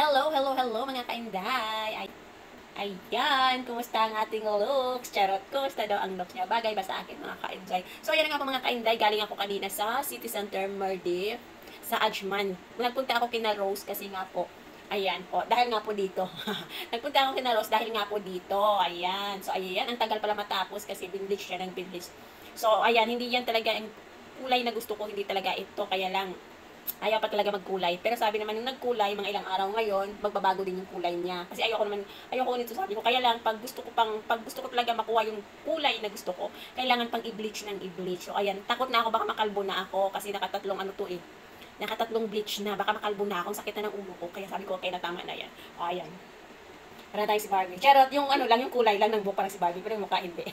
Hello mga kainday. Ayan, kumusta ang ating looks? Charot, kumusta daw ang looks niya? Bagay ba sa akin mga kainday? So ayan nga po mga kainday, galing ako kanina sa City Center Maldives, sa Ajman. Nagpunta ako kina Rose kasi nga po, ayan po, dahil nga po dito. Nagpunta ako kina Rose dahil nga po dito. Ayan, so ayan, ang tagal pala matapos kasi binlich siya ng binlich. So ayan, hindi yan talaga ang kulay na gusto ko, hindi talaga ito, kaya lang ayaw pa talaga magkulay. Pero sabi naman yung nagkulay, mga ilang araw ngayon, magbabago din yung kulay niya. Kasi ayoko nito, sabi ko. Kaya lang, pag gusto ko talaga makuha yung kulay na gusto ko, kailangan pang i-bleach ng i-bleach. So, ayan, takot na ako, baka makalbo na ako, kasi nakatatlong nakatatlong bleach na, baka makalbo na ako, sakit na ng ulo ko. Kaya sabi ko, okay na, tama na yan. O, ayan. Para tayo si Barbie. Charot, yung yung kulay lang ng buhok para si Barbie, pero yung mukha hindi.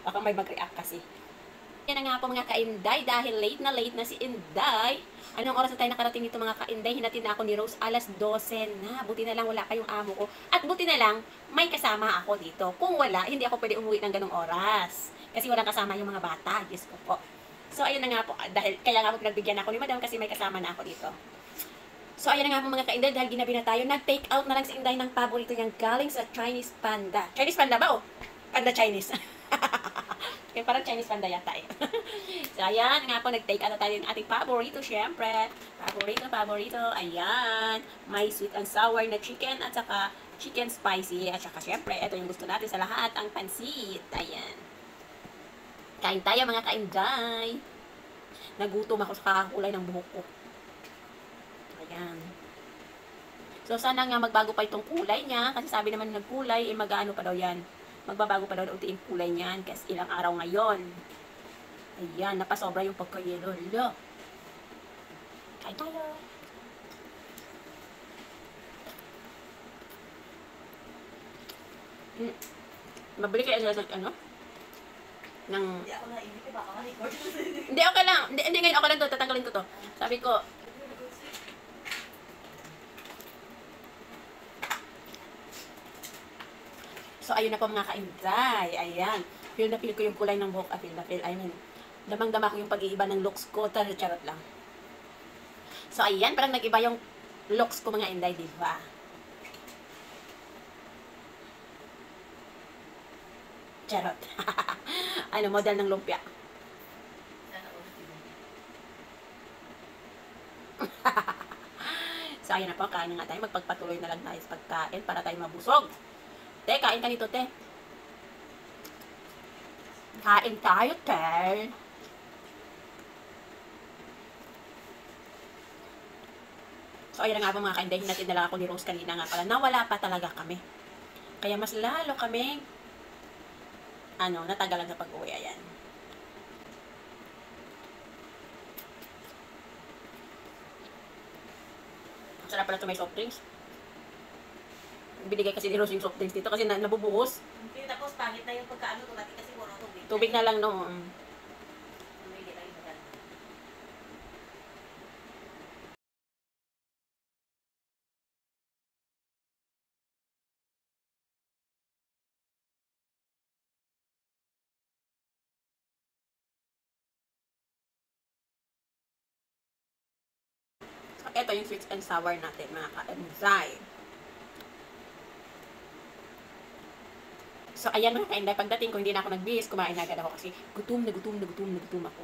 Baka may mag-react kasi. Yan na nga po mga kainday, dahil late na si Inday. Anong oras na tayo nakarating dito mga kainday? Hinatid na ako ni Rose alas 12 na. Buti na lang wala kayong amo ko. At buti na lang may kasama ako dito. Kung wala, hindi ako pwede umuwi ng ganong oras. Kasi walang kasama yung mga bata. Diyos ko po. So ayun na nga po, dahil kaya nga po pinagbigyan ako ni Madam kasi may kasama na ako dito. So ayan na nga po mga kainday, dahil ginabi na tayo, nag-take out na lang si Inday ng paborito niyang galing sa Chinese Panda. Chinese Panda ba? Oh, Panda Chinese. Kaya parang Chinese Panda yata eh. So, ayan nga po, nag-take out na tayo ng ating paborito, syempre. Paborito. Ayan. May sweet and sour na chicken at saka chicken spicy. At saka, syempre, ito yung gusto natin sa lahat, ang pansit. Ayan. Kain tayo, mga kainday. Nagutom ako sa kakakulay ng buhok ko. Ayan. So, sana nga magbago pa itong kulay niya. Kasi sabi naman nagkulay, eh mag-ano pa daw yan. Magbabago pa daw unti yung kulay niyan kasi ilang araw ngayon. Ayan, napasobra yung pagka-yellow. Kain tayo. Mabili kayo sa ano? Hindi ako nainip, baka ma-record. Hindi, okay lang. Hindi ngayon, okay lang to. Tatanggalin ko to. Sabi ko, so, ayun na po mga kainday. Ayan. Feel na feel ko yung kulay ng buhok. Damang-dama ko yung pag-iiba ng looks ko. Charot lang. So, ayan. Parang nag-iba yung looks ko mga inday, diba? Charot. Model ng lumpia. So, ayan na po. Kain nga tayo. Magpagpatuloy na lang tayo sa pagkain para tayo mabusog. Te, kain ka nito, te. Kain tayo, te. So, ayan na nga po mga kainday. Hinatid na lang ako ni Rose kanina nga pala. Nawala pa talaga kami. Kaya mas lalo kami natagalan sa pag-uwi. Ayan. Sarap pala ito may soft drinks. Binigay kasi ni Rose yung soft drinks dito kasi nabubuhos. Hindi, tapos pangit na yung pagkaano to natin kasi wala tubig. Tubig na lang, no? Hindi tayo maganda. So, ito yung sweet and sour natin, mga ka-enzyme. So, ayan mga kainday, pagdating ko, hindi na ako nagbihis, kumain na agad ako kasi gutom ako.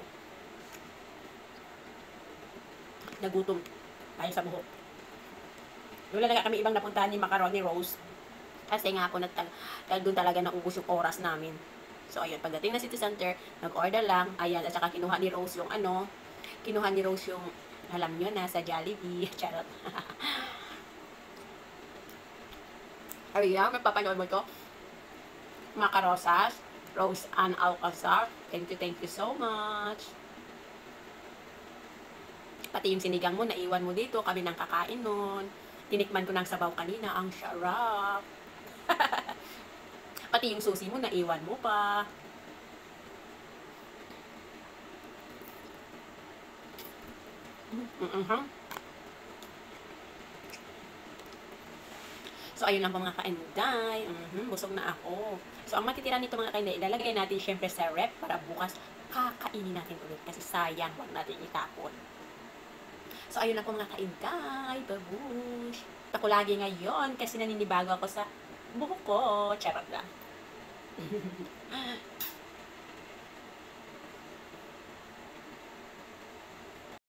Nagutom. Dahil sa buhok. Wala na kami ibang napuntahan ni Macaroni Rose. Kasi nga po, doon talaga naubos yung oras namin. So, ayun, pagdating na City Center, nag-order lang. Ayan, at saka kinuha ni Rose yung alam nyo na, sa Jollibee. Charot. Ayan, magpapanood mo ito. Macarosas, Rose Ann Alcazar. Thank you so much. Pati yung sinigang mo, naiwan mo dito. Kami nang kakain nun. Tinikman ko ng sabaw kanina. Ang sarap. Pati yung susi mo, naiwan mo pa. So, ayun lang po mga kainday. Busog na ako. So, ang matitira nito mga kainday, ilalagay natin syempre sa rep para bukas kakainin natin ulit. Kasi sayang, huwag natin itapon. So, ayun lang po mga kainday. Babush! ako lagi ngayon kasi naninibago ako sa buhok ko. Charot lang.